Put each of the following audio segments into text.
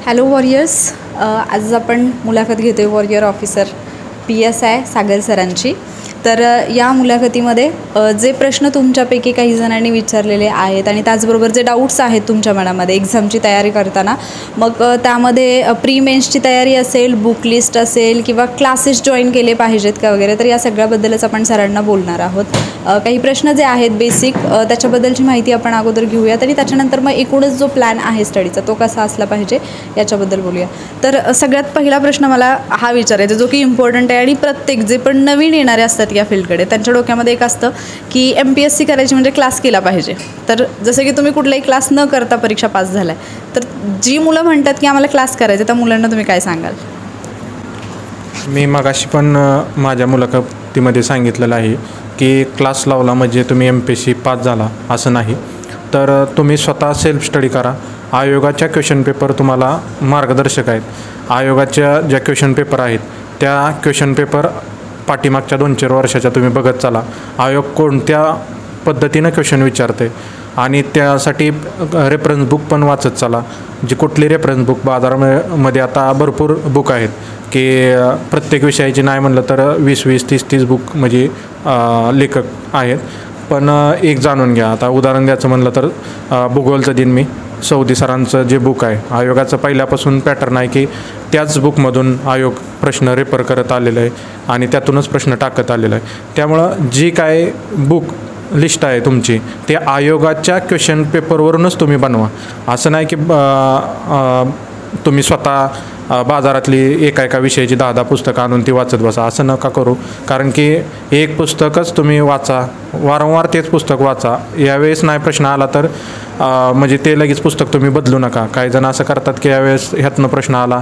Hello warriors. आज आपण मुलाखत घेतो आहे वॉरियर ऑफिसर PSI सागर सरांची. तर या मुलाखतीमध्ये जे प्रश्न तुमच्यापैकी काही जणांनी विचारलेले आहेत आणि त्याचबरोबर जे डाऊट्स आहेत तुमच्या मनामध्ये एक्झामची तयारी करताना, मग त्यामध्ये प्री मेन्सची तयारी असेल, बुक लिस्ट असेल किंवा क्लासेस जॉईन केले पाहिजेत का वगैरे, तर या सगळ्याबद्दलच आपण सरांना बोलणार आहोत. काही प्रश्न जे आहेत बेसिक त्याच्याबद्दलची माहिती आपण अगोदर घेऊयात आणि त्याच्यानंतर मग एकूणच जो प्लॅन आहे स्टडीचा तो कसा असला पाहिजे याच्याबद्दल बोलूया. तर सगळ्यात पहिला प्रश्न मला हा विचारायचा जो की इम्पॉर्टंट आहे आणि प्रत्येक जे पण नवीन येणारे असतात या फील्डकडे त्यांच्या डोक्यामध्ये एक असतं की MPSC करायची म्हणजे क्लास केला पाहिजे. तर जसं की तुम्ही कुठलाही क्लास न करता परीक्षा पास झालाय, तर जी मुलं म्हणतात की आम्हाला क्लास करायचे त्या मुलांना तुम्ही काय सांगाल? मी मगाशी पण माझ्या मुलाखतीमध्ये सांगितलेलं आहे की क्लास लावला म्हणजे तुम्ही MPSC पास झाला असं नाही. तर तुम्ही स्वतः सेल्फ स्टडी करा. आयोगाच्या क्वेश्चन पेपर तुम्हाला मार्गदर्शक आहेत. आयोगाच्या ज्या क्वेश्चन पेपर आहेत त्या क्वेश्चन पेपर पाठीमागच्या 2-4 वर्षाच्या तुम्ही बघत चला. आयोग कोणत्या पद्धतीनं क्वेश्चन विचारते आणि त्यासाठी रेफरन्स बुक पण वाचत चला. जी कुठली रेफरन्स बुक बाजारामध्ये आता भरपूर बुक आहेत की प्रत्येक विषयाची नाही म्हणलं तर 20-20, 30-30 बुक म्हणजे लेखक आहेत. पण एक जाणून घ्या. आता उदाहरण द्यायचं म्हणलं तर भूगोलचं दिन मी सौदी सरांचं जे बुक आहे, आयोगाचं पहिल्यापासून पॅटर्न आहे की त्याच बुकमधून आयोग प्रश्न रेफर करत आलेलं आहे आणि त्यातूनच प्रश्न टाकत आलेला आहे. त्यामुळं जी काय बुक लिस्ट आहे तुमची ते आयोगाच्या क्वेश्चन पेपरवरूनच तुम्ही बनवा. असं नाही की तुम्ही स्वतः बाजारातली एका विषयाची 10-10 पुस्तकं आणून ती वाचत बसा. असं नका करू. कारण की एक पुस्तकच तुम्ही वाचा, वारंवार तेच पुस्तक वाचा. यावेळेस नाही प्रश्न आला तर म्हणजे ते लगेच पुस्तक तुम्ही बदलू नका. काही जण असं करतात की यावेळेस ह्यातनं प्रश्न आला,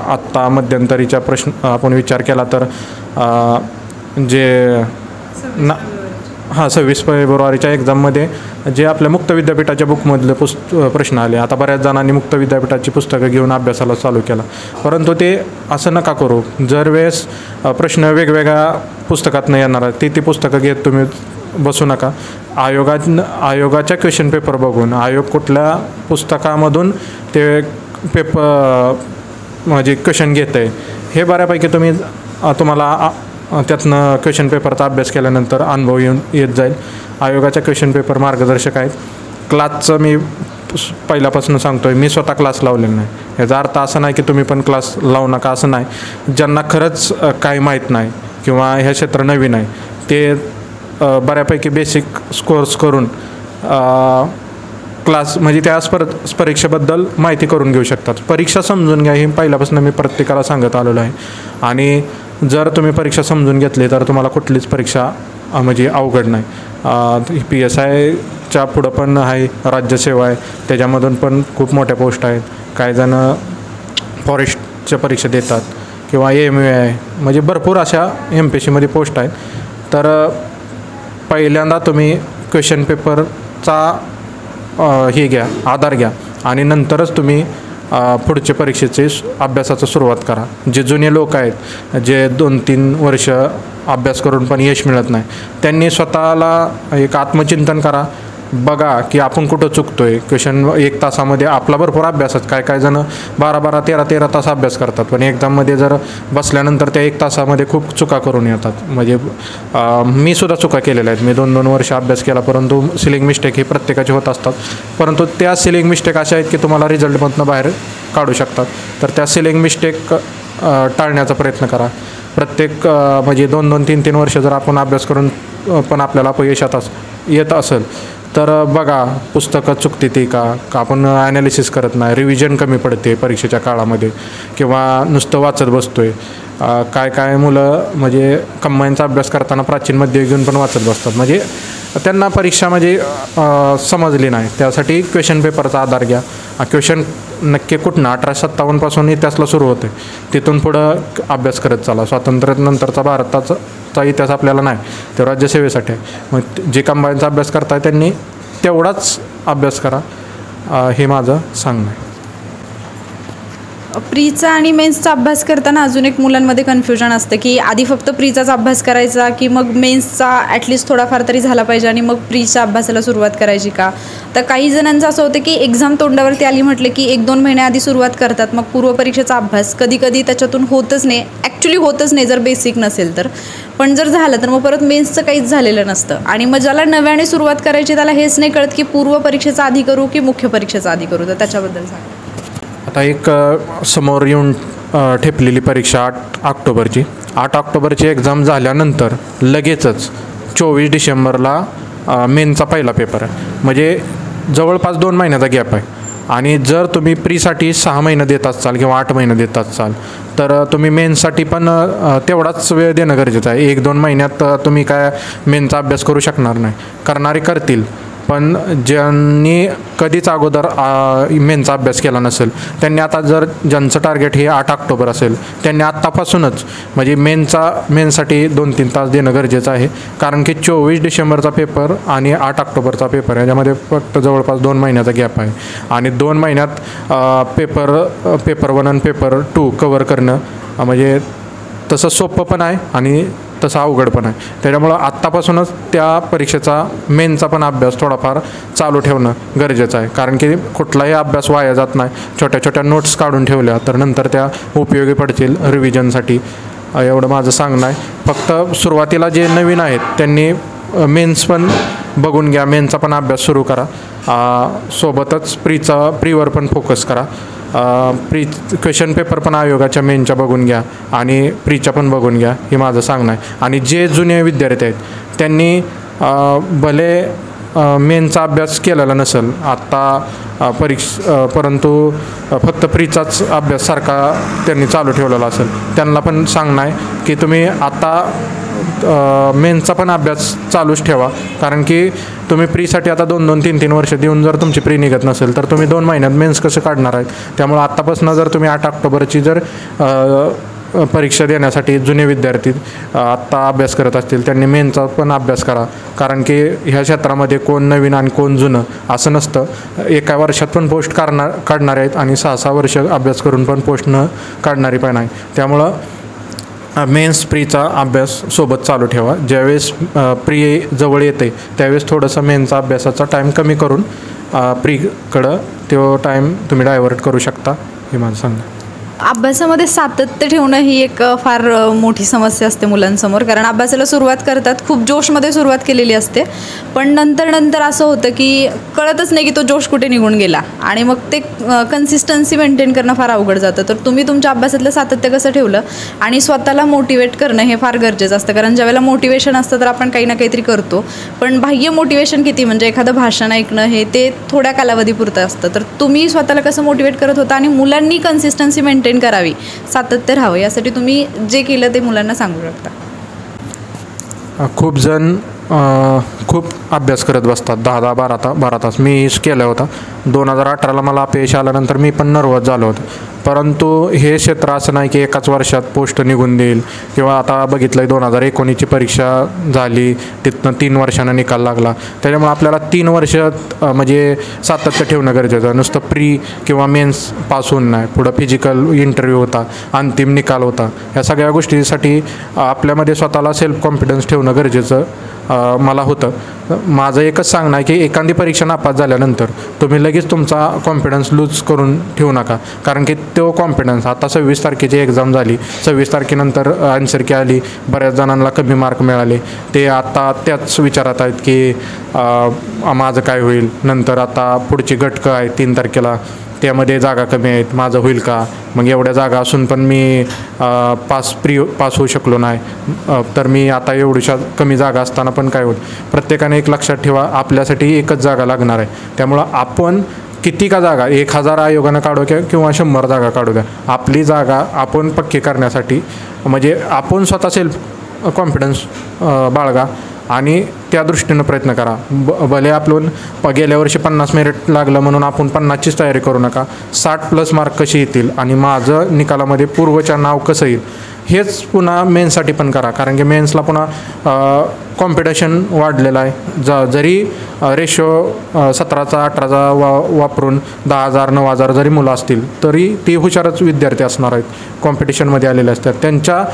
आत्ता मध्यंतरीचा प्रश्न आपण विचार केला तर जे 26 फेब्रुवारीच्या एक्झाममध्ये जे आपल्या मुक्त विद्यापीठाच्या बुकमधले प्रश्न आले. आता बऱ्याच जणांनी मुक्त विद्यापीठाची पुस्तकं घेऊन अभ्यासाला चालू केला, परंतु ते असं नका करू. जर वेळेस प्रश्न वेगवेगळ्या पुस्तकातनं येणार आहे ती पुस्तकं घेत तुम्ही बसू नका. आयोगाच्या क्वेश्चन पेपर बघून आयोग कुठल्या पुस्तकामधून ते पेपर म्हणजे क्वेश्चन घेत आहे हे बऱ्यापैकी तुम्हाला त्यातनं क्वेश्चन पेपरचा अभ्यास केल्यानंतर अनुभव येत जाईल. आयोगाच्या क्वेश्चन पेपर मार्गदर्शक आहेत. क्लासचं मी पहिल्यापासून सांगतो आहे, मी स्वतः क्लास लावलेला नाही. याचा अर्थ असं नाही की तुम्ही पण क्लास लावू नका असं नाही. ज्यांना खरंच काही माहीत नाही किंवा ह्या क्षेत्र नवीन आहे ते बऱ्यापैकी बेसिक कोर्स करून क्लास म्हणजे त्या परीक्षेबद्दल माहिती करून घेऊ शकतात. परीक्षा समजून घ्या ही पहिल्यापासून मी प्रत्येकाला सांगत आलेलो आहे. आणि जर तुम्ही परीक्षा समजून घेतली तर तुम्हाला कुठलीच परीक्षा म्हणजे अवघड नाही. PSIच्या पुढं पण आहे, राज्यसेवा आहे, त्याच्यामधून पण खूप मोठ्या पोस्ट आहेत. काही जण फॉरेस्टच्या परीक्षा देतात किंवा AMU आहे, म्हणजे भरपूर अशा MPSCमध्ये पोस्ट आहेत. तर पहिल्यांदा तुम्ही क्वेश्चन पेपरचा आधार घ्या आणि नंतरच तुम्ही पुढच्या परीक्षेची अभ्यासाचं सुरुवात करा. जे जुने लोक आहेत जे 2-3 वर्ष अभ्यास करून पण यश मिळत नाही, त्यांनी स्वतःला एक आत्मचिंतन करा. बघा की आपण कुठं चुकतो आहे. क्वेश्चन 1 तासामध्ये आपला भरपूर अभ्यासात काय जण 12-12, 13-13 तास अभ्यास करतात, पण एक्झाममध्ये जर बसल्यानंतर त्या 1 तासामध्ये खूप चुका करून येतात. म्हणजे मी सुद्धा चुका केलेल्या आहेत. मी 2-2 वर्ष अभ्यास केला, परंतु सिलिंग मिस्टेक हे प्रत्येकाचे होत असतात. परंतु त्या सिलिंग मिस्टेक अशा आहेत की तुम्हाला रिझल्टमधनं बाहेर काढू शकतात. तर त्या सिलिंग मिस्टेक टाळण्याचा प्रयत्न करा. प्रत्येक म्हणजे 2-2, 3-3 वर्ष जर आपण अभ्यास करून पण आपल्याला अपयश येत असेल तर बघा पुस्तकं चुकते ती का आपण ॲनालिसिस करत नाही, रिव्हिजन कमी पडते परीक्षेच्या काळामध्ये किंवा नुसतं वाचत बसतो आहे. काय मुलं म्हणजे कंबाईनचा अभ्यास करताना प्राचीन मध्य घेऊन पण वाचत बसतात, म्हणजे त्यांना परीक्षा म्हणजे समजली नाही. त्यासाठी क्वेश्चन पेपरचा आधार घ्या. क्वेश्चन नक्की कुठनं 1857पासून इतिहासला सुरू होते, तिथून पुढं अभ्यास करत चला. स्वातंत्र्यानंतरचा भारताचा इतिहास आपल्याला नाही, ते राज्यसेवेसाठी आहे. मग जे कंबाईनचा अभ्यास करताय त्यांनी तेवढाच अभ्यास करा, हे माझं सांगणं आहे. प्रीचा आणि मेन्सचा अभ्यास करताना अजून एक मुलांमध्ये कन्फ्युजन असतं की आधी फक्त प्रीचाच अभ्यास करायचा की मग मेन्सचा ॲटलिस्ट थोडाफार तरी झाला पाहिजे आणि मग प्रीच्या अभ्यासाला सुरुवात करायची का. तर काही जणांचं असं होतं की एक्झाम तोंडावरती आली म्हटलं की 1-2 महिन्याआधी सुरुवात करतात, मग पूर्वपरीक्षेचा अभ्यास कधी कधी त्याच्यातून होतच नाही, ॲक्च्युली होतच नाही जर बेसिक नसेल तर. पण जर झालं तर मग परत मेन्सचं काहीच झालेलं नसतं आणि मग ज्याला नव्याने सुरुवात करायची त्याला हेच नाही कळत की पूर्वपरीक्षेचा आधी करू की मुख्य परीक्षेचा आधी करू. तर त्याच्याबद्दल सांगा. आता एक समोर येऊन ठेपलेली परीक्षा 8 ऑक्टोबरची. 8 ऑक्टोबरची एक्झाम झाल्यानंतर लगेचच 24 डिसेंबरला मेनचा पहिला पेपर आहे. म्हणजे जवळपास 2 महिन्याचा गॅप आहे. आणि जर तुम्ही प्रीसाठी 6 महिने देत असाल किंवा 8 महिने देत असाल तर तुम्ही मेन्ससाठी पण तेवढाच वेळ देणं गरजेचं आहे. 1-2 महिन्यात तुम्ही काय मेनचा अभ्यास करू शकणार नाही. करणारे करतील, पण ज्यांनी कधीच अगोदर मेनचा अभ्यास केला नसेल त्यांनी आता जर ज्यांचं टार्गेट हे 8 ऑक्टोबर असेल त्यांनी आत्तापासूनच म्हणजे मेनसाठी 2-3 तास देणं गरजेचं आहे. कारण की 24 डिसेंबरचा पेपर आणि 8 ऑक्टोबरचा पेपर याच्यामध्ये फक्त जवळपास 2 महिन्याचा गॅप आहे. आणि 2 महिन्यात पेपर 1 आणि पेपर 2 कवर करणं म्हणजे तसं सोपं पण आहे आणि तसं अवघड पण आहे. त्याच्यामुळं आत्तापासूनच त्या परीक्षेचा मेनचा पण अभ्यास थोडाफार चालू ठेवणं गरजेचं आहे. कारण की कुठलाही अभ्यास वाया जात नाही. छोट्या छोट्या नोट्स काढून ठेवल्या तर नंतर त्या उपयोगी पडतील रिव्हिजनसाठी, एवढं माझं सांगणं आहे. फक्त सुरुवातीला जे नवीन आहेत त्यांनी मेन्स पण बघून घ्या, मेनचा पण अभ्यास सुरू करा. सोबतच प्रीवर पण फोकस करा. क्वेश्चन पेपर पण आयोगाच्या मेनच्या बघून घ्या आणि प्रीच्या पण बघून घ्या, हे माझं सांगणं आहे. आणि जे जुने विद्यार्थी आहेत त्यांनी भले मेनचा अभ्यास केलेला नसेल आत्ता परंतु फक्त प्रीचाच अभ्यास सारखा त्यांनी चालू ठेवलेला असेल, त्यांना पण सांगणं आहे की तुम्ही आता मेनचा पण अभ्यास चालूच ठेवा. कारण की तुम्ही प्रीसाठी आता 2-2, 3-3 वर्ष देऊन जर तुमची प्री निघत नसेल तर तुम्ही 2 महिन्यात मेन्स कसं काढणार आहेत. त्यामुळे आत्तापासून जर तुम्ही 8 ऑक्टोबरची जर परीक्षा देण्यासाठी जुने विद्यार्थी आत्ता अभ्यास करत असतील त्यांनी मेनचा पण अभ्यास करा. कारण की ह्या क्षेत्रामध्ये कोण नवीन आणि कोण जुनं असं नसतं. एका वर्षात पण पोस्ट काढणारे आहेत आणि 6-6 वर्ष अभ्यास करून पण पोस्ट न काढणारी पण आहे. त्यामुळं मेन्स प्रीचा अभ्यास सोबत चालू ठेवा. ज्यावेळेस प्री जवळ येते त्यावेळेस थोडंसं मेनचा अभ्यासाचा टाईम कमी करून प्रीकडं तो टाईम तुम्ही डायव्हर्ट करू शकता, हे माझं सांगणं. अभ्यासामध्ये सातत्य ठेवणं ही एक फार मोठी समस्या असते मुलांसमोर. कारण अभ्यासाला सुरुवात करतात, खूप जोशमध्ये सुरुवात केलेली असते, पण नंतर असं होतं की कळतच नाही की तो जोश कुठे निघून गेला आणि मग ते कन्सिस्टन्सी मेंटेन करणं फार अवघड जातं. तर तुम्ही तुमच्या अभ्यासातलं सातत्य कसं ठेवलं आणि स्वतःला मोटिवेट करणं हे फार गरजेचं असतं. कारण ज्यावेळेला मोटिवेशन असतं तर आपण काही ना काहीतरी करतो, पण बाह्य मोटिवेशन किती म्हणजे एखादं भाषण ऐकणं हे ते थोड्या कालावधीपुरतं असतं. तर तुम्ही स्वतःला कसं मोटिवेट करत होता आणि मुलांनी कन्सिस्टन्सी मेंटेन करावी, सातत्य राहावं, यासाठी तुम्ही जे केलं ते मुलांना सांगू शकता. खूप जण खूप अभ्यास करत बसतात 10-12 तास. मी केलं होता 2018ला. मला अपयश आल्यानंतर मी पण नर्वस झालो होतो. परंतु हे क्षेत्र असं नाही की एकाच वर्षात पोस्ट निघून देईल किंवा आता बघितलं आहे 2019ची परीक्षा झाली तिथनं 3 वर्षांना निकाल लागला. त्याच्यामुळे आपल्याला 3 वर्ष म्हणजे सातत्य ठेवणं गरजेचं आहे. नुसतं प्री किंवा मेन्स पास होऊन नाही, पुढं फिजिकल इंटरव्ह्यू होता, अंतिम निकाल होता. या सगळ्या गोष्टीसाठी आपल्यामध्ये स्वतःला सेल्फ कॉन्फिडन्स ठेवणं गरजेचं मला होतं. माझं एकच सांगणं आहे की एखादी परीक्षा नापास झाल्यानंतर तुम्ही लगेच तुमचा कॉन्फिडन्स लूज करून ठेवू नका. कारण की तो कॉन्फिडन्स आता 26 तारखेची एक्झाम झाली, 26 तारखेनंतर आन्सर की आली, बऱ्याच जणांना कमी मार्क मिळाले, ते आता त्याच विचारात आहेत की माझं काय होईल. नंतर आता पुढची गटकं आहे 3 तारखेला, त्यामध्ये जागा कमी आहेत, माझं होईल का. मग एवढ्या जागा असून पण मी पास होऊ शकलो नाही, तर मी आता एवढ्याशा कमी जागा असताना पण काय होईल. प्रत्येकाने एक लक्षात ठेवा, आपल्यासाठी एकच जागा लागणार आहे. त्यामुळं आपण किती का जागा 1000 आयोगानं काढू किंवा 100 जागा काढू द्या, आपली जागा आपण पक्की करण्यासाठी म्हणजे आपण स्वतः सेल्फ कॉन्फिडन्स बाळगा आणि त्या दृष्टीनं प्रयत्न करा. भले आपण गेल्या वर्षी 50 मेरिट लागलं म्हणून आपण 50चीच तयारी करू नका. 60+ मार्क कसे येतील आणि माझं निकालामध्ये पूर्वच्या नाव कसं येईल हेच पुन्हा मेन्ससाठी पण करा. कारण की मेन्सला पुन्हा कॉम्पिटिशन वाढलेलं आहे. जरी रेशो 17चा 18चा वापरून 10,000 9,000 जरी मुलं असतील तरी ती हुशारच विद्यार्थी असणार आहेत, कॉम्पिटिशनमध्ये आलेले असतात. त्यांच्या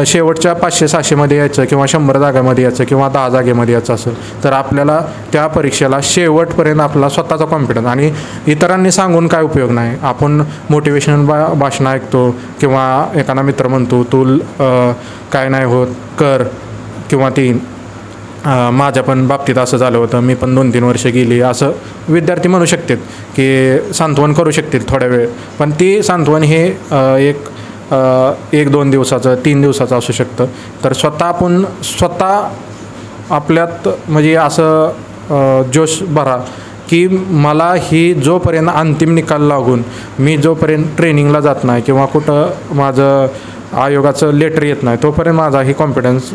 शेवटच्या 500-600मध्ये यायचं किंवा 100 जागामध्ये यायचं किंवा 10 जागेमध्ये यायचं असेल तर आपल्याला त्या परीक्षेला शेवटपर्यंत आपला स्वतःचा कॉन्फिडन्स, आणि इतरांनी सांगून काय उपयोग नाही. आपण मोटिवेशनल भाषणं ऐकतो किंवा एखादा मित्र म्हणतो तू काय नाही होत कर, किंवा ती माझ्या पण बाबतीत असं झालं होतं, मी पण 2-3 वर्ष गेली, असं विद्यार्थी म्हणू शकतात की सांत्वन करू शकतील थोड्या वेळ. पण ती सांत्वन हे एक 1-2 दिवसाचं 3 दिवसाचं असू शकतं. तर स्वतः आपल्यात म्हणजे असं जोश भरा की मला ही जोपर्यंत अंतिम निकाल लागून मी जोपर्यंत ट्रेनिंगला जात नाही किंवा कुठं माझं आयोगाचं लेटर येत नाही तोपर्यंत माझा ही कॉन्फिडन्स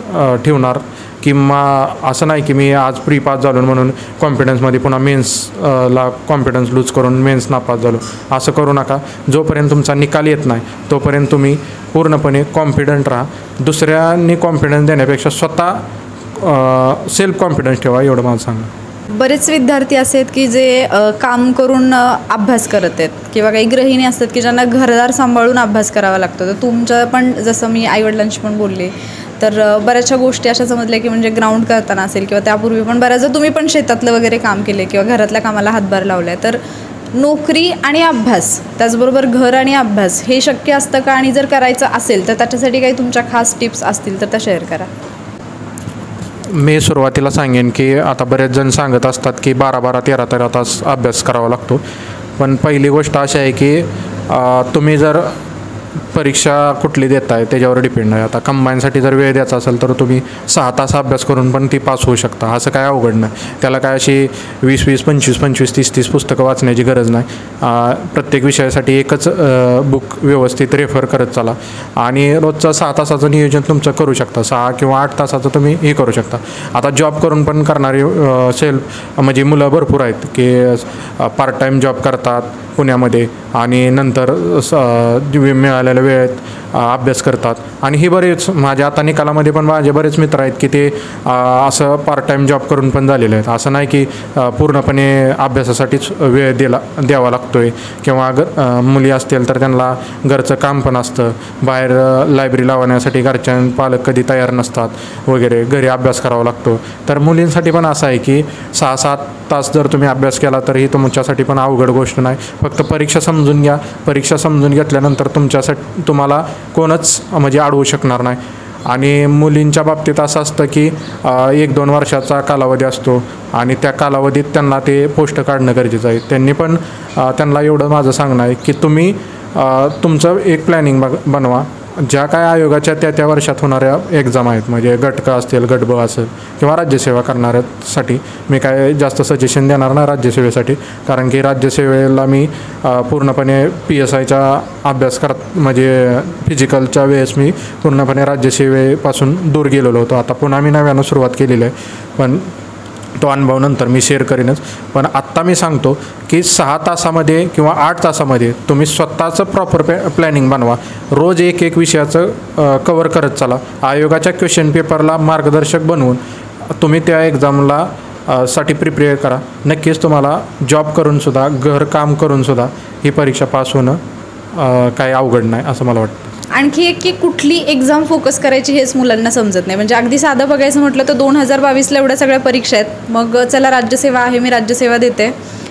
ठेवणार. किंवा असं नाही की मी आज प्री पास झालो म्हणून कॉन्फिडन्समध्ये पुन्हा मेन्सला कॉन्फिडन्स लूज करून मेन्स नापास झालो, असं करू नका. जोपर्यंत तुमचा निकाल येत नाही तोपर्यंत तुम्ही पूर्णपणे कॉन्फिडंट राहा. दुसऱ्यांनी कॉन्फिडन्स देण्यापेक्षा स्वतः सेल्फ कॉन्फिडन्स ठेवा, एवढं मला सांगा. बरेच विद्यार्थी असे आहेत की जे काम करून अभ्यास करत आहेत किंवा काही गृहिणी असतात की ज्यांना घरदार सांभाळून अभ्यास करावा लागतो. तर तुमचं पण जसं मी आईवडिलांशी पण बोलले तर बऱ्याचशा गोष्टी अशा समजल्या की म्हणजे ग्राउंड करताना असेल किंवा त्यापूर्वी पण बऱ्याचदा तुम्ही पण शेतातलं वगैरे काम केले किंवा घरातल्या कामाला हातभार लावला आहे. तर नोकरी आणि अभ्यास त्याचबरोबर घर आणि अभ्यास हे शक्य असतं का, आणि जर करायचं असेल तर त्याच्यासाठी काही तुमच्या खास टिप्स असतील तर त्या शेअर करा. मी सुरुवातीला सांगेन की आता बरेच जण सांगत असतात की 12-12 13-13 तास अभ्यास करावा लागतो. पण पहिली गोष्ट अशी आहे की तुम्ही जर परीक्षा कुठली देताय त्याच्यावर डिपेंड आहे. आता कंबाईनसाठी जर वेळ द्यायचा असेल तर तुम्ही 6 तास अभ्यास करून पण ती पास होऊ शकता, असं काय अवघड नाही. त्याला काय अशी 20-20 25-25 30-30 पुस्तकं वाचण्याची गरज नाही. प्रत्येक विषयासाठी एकच बुक व्यवस्थित रेफर करत चला आणि रोजचं 6 तासाचं नियोजन तुमचं करू शकता. 6 किंवा 8 तासाचं तुम्ही हे करू शकता. आता जॉब करून पण करणारी म्हणजे मुलं भरपूर आहेत की पार्ट टाईम जॉब करतात पुण्यामध्ये आणि नंतर मिळालेल्या वेळेत अभ्यास करतात. आणि ही बरेच माझ्या आता निकालामध्ये पण माझे बरेच मित्र आहेत की ते असं पार्ट टाईम जॉब करून पण झालेले आहेत. असं नाही की पूर्णपणे अभ्यासासाठीच वेळ द्यावा लागतो आहे. किंवा मुली असतील तर त्यांना घरचं काम पण असतं, बाहेर लायब्ररी लावण्यासाठी घरच्या पालक कधी तयार नसतात वगैरे, घरी अभ्यास करावा लागतो. तर मुलींसाठी पण असं आहे की 6-7 तास जर तुम्ही अभ्यास केला तर ही तुमच्यासाठी पण अवघड गोष्ट नाही. फक्त परीक्षा समजून घ्या. परीक्षा समजून घेतल्यानंतर तुम्हाला कोणच म्हणजे अडवू शकणार नाही. आणि मुलींच्या बाबतीत असं असतं की 1-2 वर्षाचा कालावधी असतो आणि त्या कालावधीत त्यांना ते पोस्ट काढणं गरजेचं आहे. त्यांना एवढं माझं सांगणं आहे की तुम्ही तुमचं एक प्लॅनिंग बनवा. ज्या काय आयोगाच्या त्या वर्षात होणाऱ्या एक्झाम आहेत, म्हणजे गटका असतील, गटब असेल किंवा राज्यसेवा करणाऱ्यासाठी मी काय जास्त सजेशन देणार नाही राज्यसेवेसाठी. कारण की राज्यसेवेला मी पूर्णपणे PSIचा अभ्यास म्हणजे फिजिकलच्या वेळेस मी पूर्णपणे राज्यसेवेपासून दूर गेलेलो होतो. आता पुन्हा मी नव्यानं सुरुवात केलेली आहे, पण तो अनुभव नंतर मी शेअर करीनच. पण आत्ता मी सांगतो की 6 तासामध्ये किंवा 8 तासामध्ये तुम्ही स्वतःचं प्रॉपर प्लॅनिंग बनवा. रोज एक विषयाचं कवर करत चला. आयोगाच्या क्वेश्चन पेपरला मार्गदर्शक बनवून तुम्ही त्या एक्झामला साठी प्रिपेअर करा. नक्कीच तुम्हाला जॉब करूनसुद्धा घरकाम करूनसुद्धा ही परीक्षा पास होणं काही अवघड नाही असं मला वाटतं. आणखी एक की कुठली एक्झाम फोकस करायची हेच मुलांना समजत नाही. म्हणजे अगदी साधं बघायचं म्हटलं तर 2022ला एवढ्या सगळ्या परीक्षा आहेत. मग चला राज्यसेवा आहे, मी राज्यसेवा देते.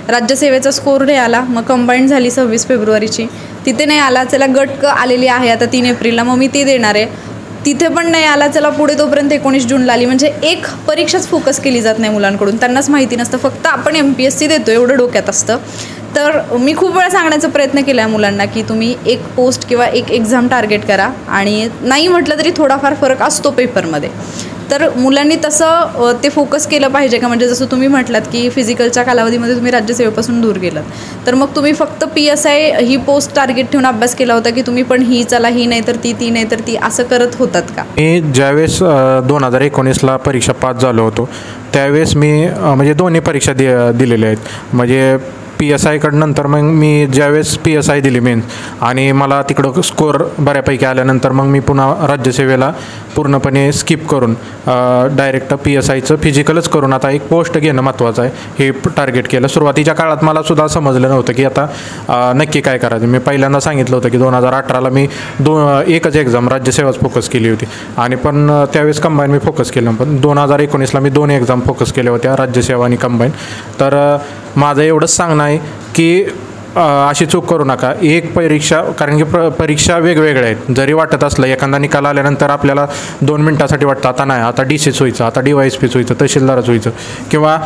राज्यसेवेचा स्कोर नाही आला, मग कंबाईंड झाली 26 फेब्रुवारीची, तिथे नाही आला. चला गट आलेली आहे आता 3 एप्रिलला, मग मी ती देणार आहे. तिथे पण नाही आला, चला पुढे तोपर्यंत 19 जूनला आली. म्हणजे एक परीक्षाच फोकस केली जात नाही मुलांकडून. त्यांनाच माहिती नसतं, फक्त आपण MPSC देतो एवढं डोक्यात असतं. तर मी खूप वेळा सांगण्याचा प्रयत्न केला आहे मुलांना की तुम्ही एक पोस्ट किंवा एक एक्झाम टार्गेट करा, आणि नाही म्हटलं तरी थोडाफार फरक असतो पेपरमध्ये. तर मुलांनी तसं ते फोकस केलं पाहिजे का? म्हणजे जसं तुम्ही म्हटलात की फिजिकलच्या कालावधीमध्ये तुम्ही राज्यसेवेपासून दूर गेलात, तर मग तुम्ही फक्त PSI ही पोस्ट टार्गेट ठेवून अभ्यास केला होता की तुम्ही पण ही चला ही नाही तर ती नाही तर ती असं करत होतात का? मी ज्यावेळेस 2019ला परीक्षा पास झालो होतो त्यावेळेस मी म्हणजे दोन्ही परीक्षा दिलेल्या आहेत. म्हणजे PSI नंतर मग मी ज्यावेळेस PSI दिली मेन आणि मला तिकडं स्कोअर बऱ्यापैकी आल्यानंतर मग मी पुन्हा राज्यसेवेला पूर्णपणे स्किप करून डायरेक्ट PSIचं फिजिकलच करून आता एक पोस्ट घेणं महत्त्वाचं आहे हे टार्गेट केलं. सुरुवातीच्या काळात मला सुद्धा समजलं नव्हतं की आता नक्की काय करायचं. मी पहिल्यांदा सांगितलं होतं की 2018ला मी एकच एक्झाम राज्यसेवाच फोकस केली होती आणि पण त्यावेळेस कंबाईन मी फोकस केलं. पण 2019ला मी 2 एक्झाम फोकस केल्या होत्या, राज्यसेवा आणि कंबाईन. तर माझं एवढंच सांगणं आहे की अशी चूक करू नका. एक परीक्षा, कारण की परीक्षा वेगवेगळ्या आहेत. जरी वाटत असलं एखादा निकाल आल्यानंतर आपल्याला 2 मिनटासाठी वाटतं आता नाही, आता DCच व्हायचं, आता DYSPच व्हायचं, तहसीलदारच व्हायचं, किंवा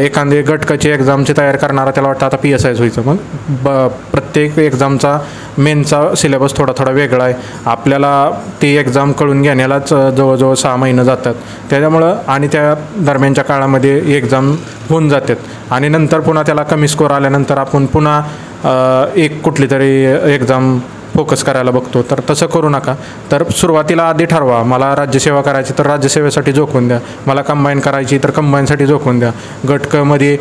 एखादे गटकाची एक्झामची तयारी करणारा त्याला वाटतं आता PSIच व्हायचं. मग प्रत्येक एक्झामचा मेनचा सिलेबस थोडा थोडा वेगळा आहे. आपल्याला ती एक्झाम कळून घेण्यालाच जवळजवळ 6 महिने जातात. त्याच्यामुळं आणि त्या दरम्यानच्या काळामध्ये एक्झाम होऊन जातात आणि नंतर पुन्हा त्याला कमी स्कोअर आल्यानंतर आपण पुन्हा एक कुठली तरी एक्झाम फोकस करायला बघतो. तर तसं करू नका. तर सुरुवातीला आधी ठरवा, मला राज्यसेवा करायची तर राज्यसेवेसाठी झोकून द्या, मला कंबाईन करायची तर कंबाईनसाठी झोकून द्या. गटकमध्ये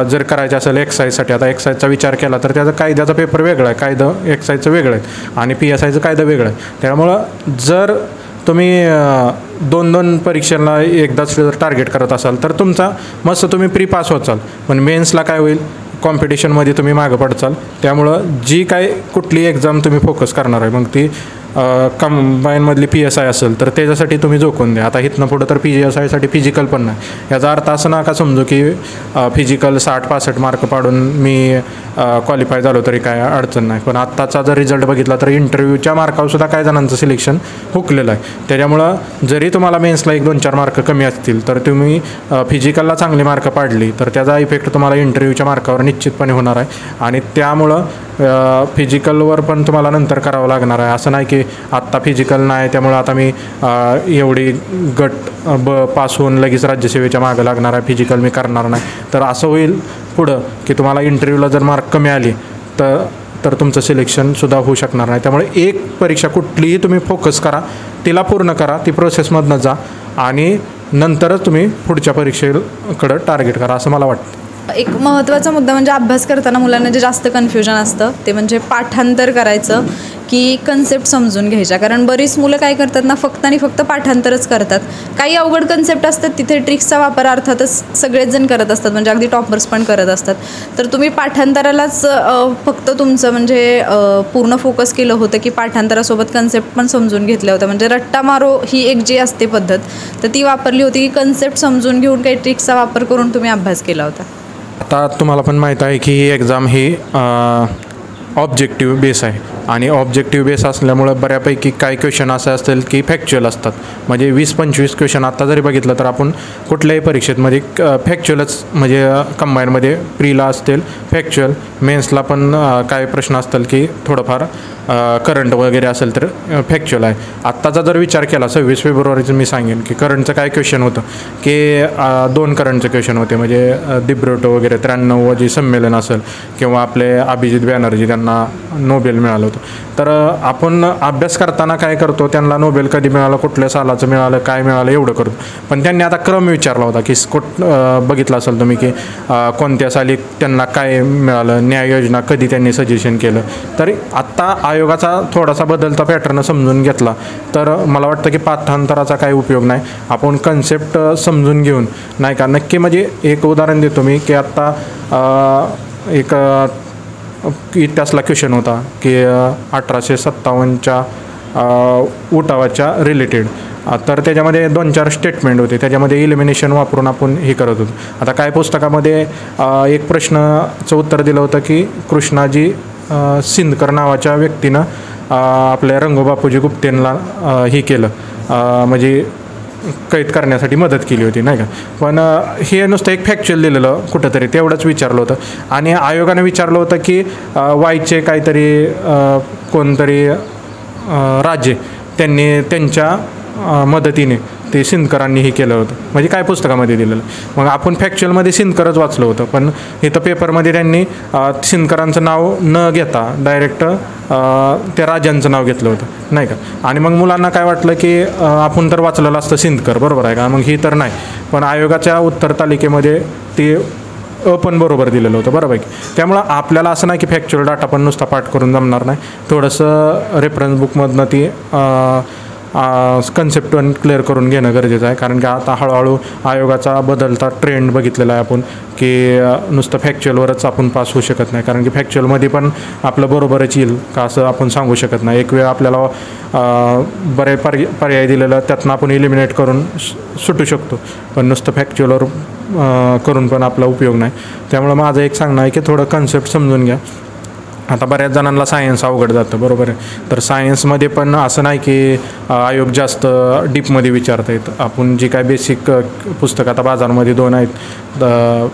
जर करायचं असेल एक्साईजसाठी, आता एक्साईजचा विचार केला तर त्याचा कायद्याचा पेपर वेगळा आहे, कायदं एक्साईजचं वेगळं आहे आणि PSIचं कायदं वेगळं आहे. त्यामुळं जर तुम्ही 2 परीक्षांना एकदाच टार्गेट करत असाल तर तुमचा मस्त तुम्ही प्री पास होत चाल, पण मेन्सला काय होईल, कॉम्पिटिशनमध्ये तुम्ही मागं पडचाल. त्यामुळं जी काय कुठली एक्झाम तुम्ही फोकस करणार आहे, मग ती कंबाईनमधली PSI असेल तर त्याच्यासाठी तुम्ही झोकून द्या. आता इथनं पुढं तर PSIसाठी फिजिकल पण नाही. याचा अर्थ असं नका समजू की फिजिकल 60-65 मार्क पाडून मी क्वालिफाय झालो तरी काय अडचण नाही. पण आत्ताचा जर रिझल्ट बघितला तर इंटरव्ह्यूच्या मार्कावरसुद्धा काही जणांचं सिलेक्शन हुकलेलं आहे. त्याच्यामुळं जरी तुम्हाला मेन्सला 1-2-4 मार्क कमी असतील तर तुम्ही फिजिकलला चांगली मार्क पाडली तर त्याचा इफेक्ट तुम्हाला इंटरव्ह्यूच्या मार्कावर निश्चितपणे होणार आहे आणि त्यामुळं फिजिकलवर पण तुम्हाला नंतर करावं लागणार आहे. असं नाही की आत्ता फिजिकल नाही त्यामुळं आता मी एवढी गट पास होऊन लगेच राज्यसेवेच्या मागं लागणार आहे, फिजिकल मी करणार नाही. तर असं होईल पुढं की तुम्हाला इंटरव्ह्यूला जर मार्क कमी आली तर तुमचं सिलेक्शनसुद्धा होऊ शकणार नाही. त्यामुळे एक परीक्षा कुठलीही तुम्ही फोकस करा, तिला पूर्ण करा, ती प्रोसेसमधनं जा आणि नंतरच तुम्ही पुढच्या परीक्षेकडं टार्गेट करा असं मला वाटतं. एक महत्त्वाचा मुद्दा म्हणजे अभ्यास करताना मुलांना जे जास्त कन्फ्युजन असतं ते म्हणजे पाठांतर करायचं की कन्सेप्ट समजून घ्यायच्या. कारण बरीच मुलं काय करतात ना, फक्त आणि फक्त पाठांतरच करतात. काही अवघड कन्सेप्ट असतात तिथे ट्रिक्सचा वापर अर्थातच सगळेच जण करत असतात, म्हणजे अगदी टॉपर्स पण करत असतात. तर तुम्ही पाठांतरालाच फक्त तुमचं म्हणजे पूर्ण फोकस केलं होतं की पाठांतरासोबत कन्सेप्ट पण समजून घेतल्या होत्या. म्हणजे रट्टा मारो ही एक जी असते पद्धत तर ती वापरली होती की कन्सेप्ट समजून घेऊन काही ट्रिक्सचा वापर करून तुम्ही अभ्यास केला होता? आता तुम्हाला पण माहीत आहे की ही एक्झाम ही ऑब्जेक्टिव्ह बेस आहे आणि ऑब्जेक्टिव्ह बेस असल्यामुळं बऱ्यापैकी काही क्वेश्चन असे असतील की फॅक्च्युअल असतात. म्हणजे 20-25 क्वेश्चन आत्ता जरी बघितलं तर आपण कुठल्याही परीक्षेमध्ये फॅक्च्युअलच म्हणजे कंबाईनमध्ये प्रीला असतील फॅक्च्युअल, मेन्सला पण काही प्रश्न असतील की थोडंफार करंट वगैरे असेल तर फॅक्च्युअल आहे. आत्ताचा जर विचार केला 26 फेब्रुवारीचं मी सांगेन की करंटचं काय क्वेश्चन होतं की 2 करंटचे क्वेश्चन होते. म्हणजे दिब्रिटो वगैरे 93 जे संमेलन असेल किंवा आपले अभिजित बॅनर्जी त्यांना नोबेल मिळालं होतं. तर आपण अभ्यास करताना काय करतो, त्यांना नोबेल कधी मिळालं, कुठल्या सालाचं मिळालं, काय मिळालं एवढं करतो. पण त्यांनी आता क्रम विचारला होता की बघितलं असेल तुम्ही की कोणत्या साली त्यांना काय मिळालं, न्याय योजना कधी त्यांनी सजेशन केलं. तरी आत्ता आयोगाचा थोडासा बदलता पॅटर्न समजून घेतला तर मला वाटतं की पाठांतराचा काही उपयोग नाही. आपण कन्सेप्ट समजून घेऊन नाही का नक्की. म्हणजे एक उदाहरण देतो मी की आत्ता एक इतिहासला क्वेश्चन होता की 1857च्या उठावाच्या रिलेटेड. तर त्याच्यामध्ये 2-4 स्टेटमेंट होते, त्याच्यामध्ये इलिमिनेशन वापरून आपण हे करत होतो. आता काय पुस्तकामध्ये एक प्रश्नाचं उत्तर दिलं होतं की कृष्णाजी सिंदकर नावाच्या व्यक्तीनं आपल्या रंगोबापूजी गुप्तेंना हे केलं, म्हणजे कैद करण्यासाठी मदत केली होती नाही का. पण हे नुसतं एक फॅक्च्युअल दिलेलं कुठंतरी तेवढंच विचारलं होतं आणि आयोगाने विचारलं होतं की वाईचे काहीतरी कोणतरी राजे त्यांनी त्यांच्या मदतीने ते सिंदकरांनी हे केलं होतं, म्हणजे काय पुस्तकामध्ये दिलेलं. मग आपण फॅक्च्युअलमध्ये सिंदकरच वाचलं होतं, पण इथं पेपरमध्ये त्यांनी सिंदकरांचं नाव न घेता डायरेक्ट त्या राजांचं नाव घेतलं होतं नाही का. आणि मग मुलांना काय वाटलं की आपण तर वाचलेलं असतं सिंदकर, बरोबर आहे का, मग ही तर नाही. पण आयोगाच्या उत्तर तालिकेमध्ये ते पण बरोबर दिलेलं होतं, बरोबर आहे की. त्यामुळं आपल्याला असं नाही की फॅक्च्युअल डाटा पण नुसता पाठ करून जमणार नाही, थोडंसं रेफरन्स बुकमधनं ती कन्सेप्ट पण क्लिअर करून घेणं गरजेचं आहे. कारण की आता हळूहळू आयोगाचा बदलता ट्रेंड बघितलेला आहे आपण, की नुसतं फॅक्च्युअलवरच आपण पास होऊ शकत नाही. कारण की फॅक्च्युअलमध्ये पण आपलं बरोबरच येईल का असं आपण सांगू शकत नाही. एक वेळ आपल्याला बरे पर्याय दिलेलं त्यातनं आपण इलिमिनेट करून सुटू शकतो, पण नुसतं फॅक्च्युअलवर करून पण आपला उपयोग नाही. त्यामुळं माझं एक सांगणं आहे की थोडं कन्सेप्ट समजून घ्या. आता बऱ्याच जणांना सायन्स अवघड जातं, बरोबर आहे. तर सायन्समध्ये पण असं नाही की आयोग जास्त डीपमध्ये विचारता येतं. आपण जी काय बेसिक पुस्तकं आता बाजारामध्ये 2 आहेत,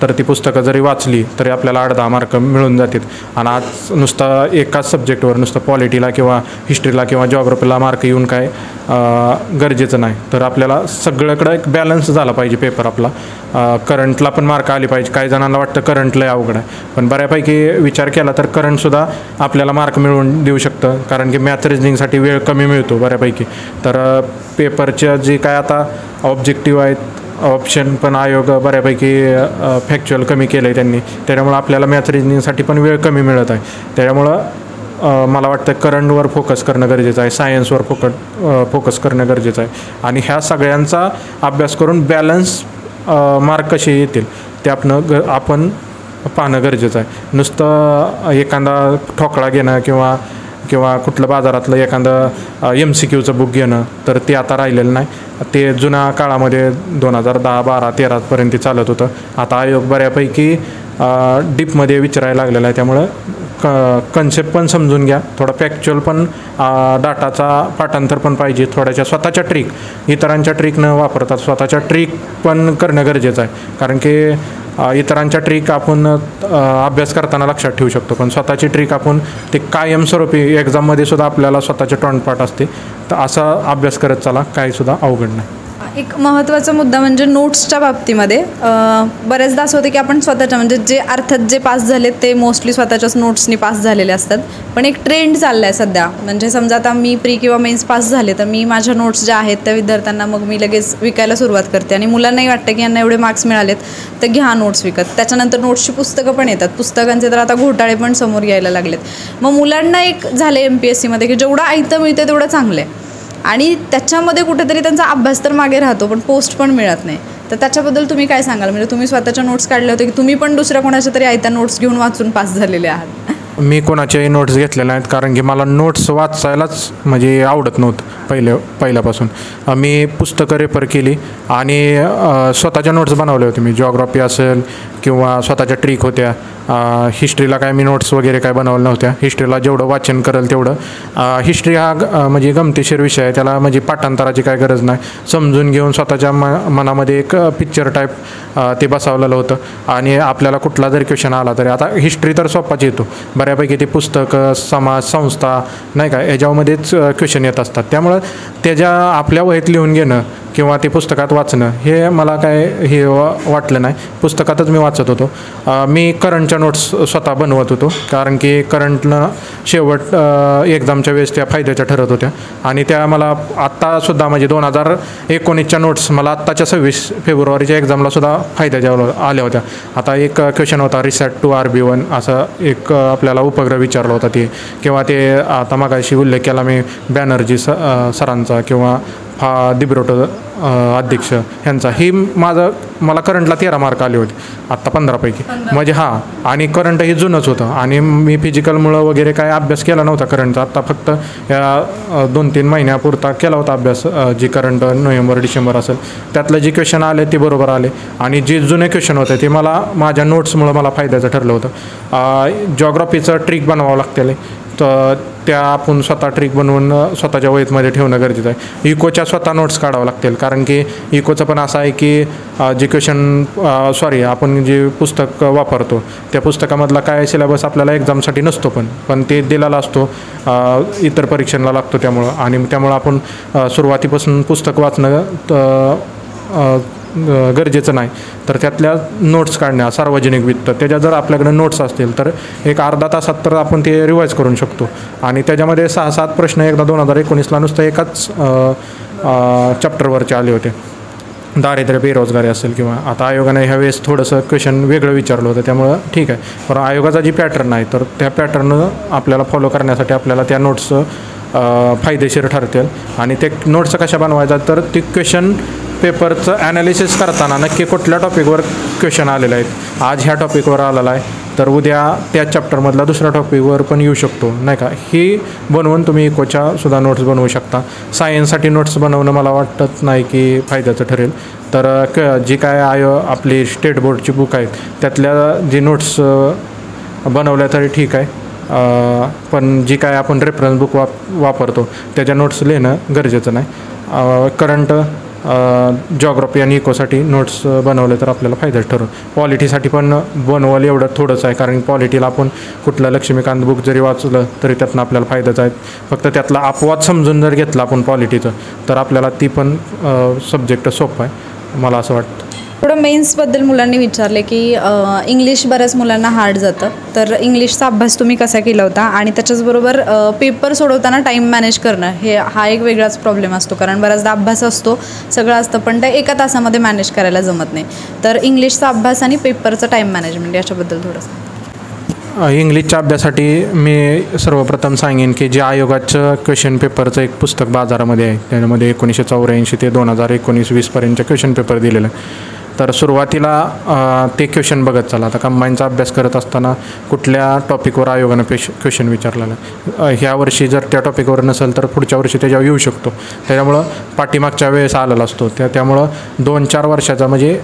तर ती पुस्तकं जरी वाचली तरी आपल्याला 8-10 मार्क मिळून जातात. आणि आज नुसतं एकाच सब्जेक्टवर नुसतं पॉलिटीला किंवा हिस्ट्रीला किंवा जॉग्रफीला मार्क येऊन काय गरजेचं नाही. तर आपल्याला सगळ्याकडं एक बॅलन्स झाला पाहिजे पेपर आपला. करंटला पण मार्क आली पाहिजे. काही जणांना वाटतं करंटला अवघड आहे, पण बऱ्यापैकी विचार केला तर करंटसुद्धा आपल्याला मार्क मिळवून देऊ शकतं. कारण की मॅथ रिजनिंगसाठी वेळ कमी मिळतो बऱ्यापैकी. तर पेपरच्या जे काय आता ऑब्जेक्टिव्ह आहेत ऑप्शन पण आयोग बऱ्यापैकी फॅक्च्युअल कमी केलं आहे त्यांनी. त्याच्यामुळं आपल्याला मॅथ रिजनिंगसाठी पण वेळ कमी मिळत आहे. त्याच्यामुळं मला वाटतं करंटवर फोकस करणं गरजेचं आहे, सायन्सवर फोकस करणं गरजेचं आहे. आणि ह्या सगळ्यांचा अभ्यास करून बॅलन्स मार्क कसे येतील ते आपण पाहणं गरजेचं आहे. नुसतं एखादा ठोकळा घेणं किंवा कुठलं बाजारातलं एखादं MCQचं बुक घेणं तर ते आता राहिलेलं नाही. ते जुन्या काळामध्ये 2010, 12, 13पर्यंत चालत होतं. आता आयोग बऱ्यापैकी डीपमध्ये विचारायला लागलेला आहे. त्यामुळं कन्सेप्ट पण समजून घ्या, थोडं फॅक्च्युअल पण डाटाचा पाठांतर पण पाहिजे, थोड्याशा स्वतःच्या ट्रिक, इतरांच्या ट्रिक न वापरता स्वतःच्या ट्रिक पण करणं गरजेचं आहे. कारण की इतरांच्या ट्रिक आपण अभ्यास करताना लक्षात ठेवू शकतो, पण स्वतःची ट्रिक आपण ते कायमस्वरूपी एक्झाममध्ये सुद्धा आपल्याला स्वतःचे तोंडपाठ असते. तर असा अभ्यास करत चला, काहीसुद्धा अवघड नाही. एक महत्त्वाचा मुद्दा म्हणजे नोट्सच्या बाबतीमध्ये बऱ्याचदा असं होतं की आपण स्वतःच्या म्हणजे जे अर्थात जे पास झाले ते मोस्टली स्वतःच्याच नोट्सनी पास झालेले असतात. पण एक ट्रेंड चालला आहे सध्या, म्हणजे समजा आता मी प्री किंवा मेन्स पास झाले तर मी माझ्या नोट्स ज्या आहेत त्या विद्यार्थ्यांना मग मी लगेच विकायला सुरुवात करते. आणि मुलांनाही वाटतं की यांना एवढे मार्क्स मिळालेत तर घ्या नोट्स विकत. त्याच्यानंतर नोट्सची पुस्तकं पण येतात, पुस्तकांचे तर आता घोटाळे पण समोर यायला लागलेत. मग मुलांना एक झाले MPSCमध्ये की जेवढं आयतं मिळतं तेवढं चांगलं आहे, आणि त्याच्यामध्ये कुठेतरी त्यांचा अभ्यास तर मागे राहतो पण पोस्ट पण मिळत नाही. तर त्याच्याबद्दल तुम्ही काय सांगाल? म्हणजे तुम्ही स्वतःच्या नोट्स काढले होते की तुम्ही पण दुसऱ्या कोणाच्या तरी आयत्या नोट्स घेऊन वाचून पास झालेले आहात? मी कोणाच्याही नोट्स घेतलेल्या नाहीत, कारण की मला नोट्स वाचायलाच म्हणजे आवडत नव्हतं पहिल्यापासून. मी पुस्तकं रेफर केली आणि स्वतःच्या नोट्स बनवले होते मी. जॉग्रफी असेल किंवा स्वतःच्या ट्रिक होत्या. हिस्ट्रीला काय मी नोट्स वगैरे काय बनवल्या नव्हत्या. हिस्ट्रीला जेवढं वाचन करेल तेवढं. हिस्ट्री हा म्हणजे गमतीशीर विषय आहे, त्याला म्हणजे पाठांतराची काय गरज नाही. समजून घेऊन स्वतःच्या मनामध्ये एक पिक्चर टाईप ते बसवलेलं होतं. आणि आपल्याला कुठला जरी क्वेश्चन आला तरी आता हिस्ट्री तर सोपाच येतो बऱ्यापैकी. ते पुस्तकं, समाज, संस्था नाही का याच्यामध्येच क्वेश्चन येत असतात. त्यामुळं त्याच्या आपल्या वहीत लिहून घेणं किंवा ते पुस्तकात वाचणं हे मला काय हे वाटलं नाही. पुस्तकातच मी वाचत होतो. मी करंटच्या नोट्स स्वतः बनवत होतो, कारण की करंटनं शेवट एक्झामच्या वेळेस त्या फायद्याच्या ठरत होत्या. आणि त्या मला आत्तासुद्धा म्हणजे 2019च्या नोट्स मला आत्ताच्या 26 फेब्रुवारीच्या एक्झामलासुद्धा फायद्याच्या आल्या होत्या. आता एक क्वेश्चन होता रिसॅट टू RB1 असं एक आपल्याला उपग्रह विचारला होता ते, किंवा ते आता मगाशी उल्लेख केला मी बॅनर्जी सरांचा किंवा दिब्रोटो अध्यक्ष ह्यांचा. ही मला करंटला 13 मार्क आले होते आत्ता 15पैकी. म्हणजे आणि करंट हे जुनंच होतं आणि मी फिजिकलमुळं वगैरे काय अभ्यास केला नव्हता करंटचा. आत्ता फक्त या 2-3 महिन्यापुरता केला होता अभ्यास. जी करंट नोव्हेंबर-डिसेंबर असेल त्यातलं जे क्वेश्चन आले ते बरोबर आले, आणि जे जुने क्वेश्चन होते ते मला माझ्या नोट्समुळं मला फायद्याचं ठरलं होतं. जॉग्रफीचं ट्रिक बनवावं लागते तर त्या आपण स्वतः ट्रिक बनवून स्वतःच्या वहीमध्ये ठेवणं गरजेचं आहे. इकोच्या स्वतः नोट्स काढावं लागतील, कारण की इकोचं पण असं आहे की जे क्वेश्चन आपण जे पुस्तक वापरतो त्या पुस्तकामधला काय सिलेबस आपल्याला एक्झामसाठी नसतो, पण ते दिलेला असतो, इतर परीक्षांना लागतो. त्यामुळं आपण सुरुवातीपासून पुस्तक वाचणं गरजेचं नाही. तर त्यातल्या नोट्स काढण्या, सार्वजनिक वित्त, त्याच्या जर आपल्याकडे नोट्स असतील तर एक अर्धा तासात तर आपण ते रिवाईज करू शकतो. आणि त्याच्यामध्ये 6-7 प्रश्न एकदा 2019ला नुसतं एकाच चॅप्टरवरचे आले होते. दारिद्र्य, बेरोजगारी असेल, किंवा आता आयोगाने ह्यावेळेस थोडंसं क्वेश्चन वेगळं विचारलं होतं, त्यामुळं ठीक आहे. पण आयोगाचा जी पॅटर्न आहे तर त्या पॅटर्न आपल्याला फॉलो करण्यासाठी आपल्याला त्या नोट्स फायदेशीर ठरतील. आणि ते नोट्स कशा बनवायचा, तर ती क्वेश्चन पेपरचं ॲनालिसिस करताना नक्की कुठल्या टॉपिकवर क्वेश्चन आलेले आहेत. आज ह्या टॉपिकवर आलेला आहे तर उद्या त्या चॅप्टरमधला दुसऱ्या टॉपिकवर पण येऊ शकतो, नाही का. ही बनवून तुम्ही इकोच्या सुद्धा नोट्स बनवू शकता. सायन्ससाठी नोट्स बनवणं मला वाटत नाही की फायद्याचं ठरेल. तर जी काय आपली स्टेट बोर्डची बुक आहेत त्यातल्या जी नोट्स बनवल्या तरी ठीक आहे, पण जी काय आपण रेफरन्स बुक वापरतो त्याच्या नोट्स लिहिणं गरजेचं नाही. करंट, जॉग्रफी आणि इकोसाठी नोट्स बनवले तर आपल्याला फायद्याचं ठरेल. पॉलिटीसाठी पण बनवाल एवढं थोडंच आहे, कारण पॉलिटीला आपण कुठलं लक्ष्मीकांत बुक जरी वाचलं तरी त्यातनं आपल्याला फायद्याचं आहे. फक्त त्यातला अपवाद समजून जर घेतला आपण पॉलिटीचं तर आपल्याला ती पण सब्जेक्ट सोपं आहे, मला असं वाटतं. थोडं मेन्सबद्दल मुलांनी विचारले की इंग्लिश बऱ्याच मुलांना हार्ड जातं, तर इंग्लिशचा अभ्यास तुम्ही कसा केला होता, आणि त्याच्याचबरोबर पेपर सोडवताना टाईम मॅनेज करणं हा एक वेगळाच प्रॉब्लेम असतो, कारण बऱ्याचदा अभ्यास असतो, सगळं असतं, पण ते एका तासामध्ये मॅनेज करायला जमत नाही. तर इंग्लिशचा अभ्यास आणि पेपरचं टाईम मॅनेजमेंट याच्याबद्दल थोडंसं. इंग्लिशच्या अभ्यासासाठी मी सर्वप्रथम सांगेन की जे आयोगाचं क्वेश्चन पेपरचं एक पुस्तक बाजारामध्ये आहे, त्यामध्ये 1984 ते 2019-20 पर्यंतचे क्वेश्चन पेपर दिलेलं आहे. तर सुरुवातीला ते क्वेश्चन बघत चला. आता कंबाईनचा अभ्यास करत असताना कुठल्या टॉपिकवर आयोगानं क्वेश्चन विचारलेला आहे, ह्या वर्षी जर त्या टॉपिकवर नसेल तर पुढच्या वर्षी त्याच्यावर येऊ शकतो. त्याच्यामुळं पाठीमागच्या वेळेस आलेला असतो, त्यामुळं 2-4 वर्षाचा म्हणजे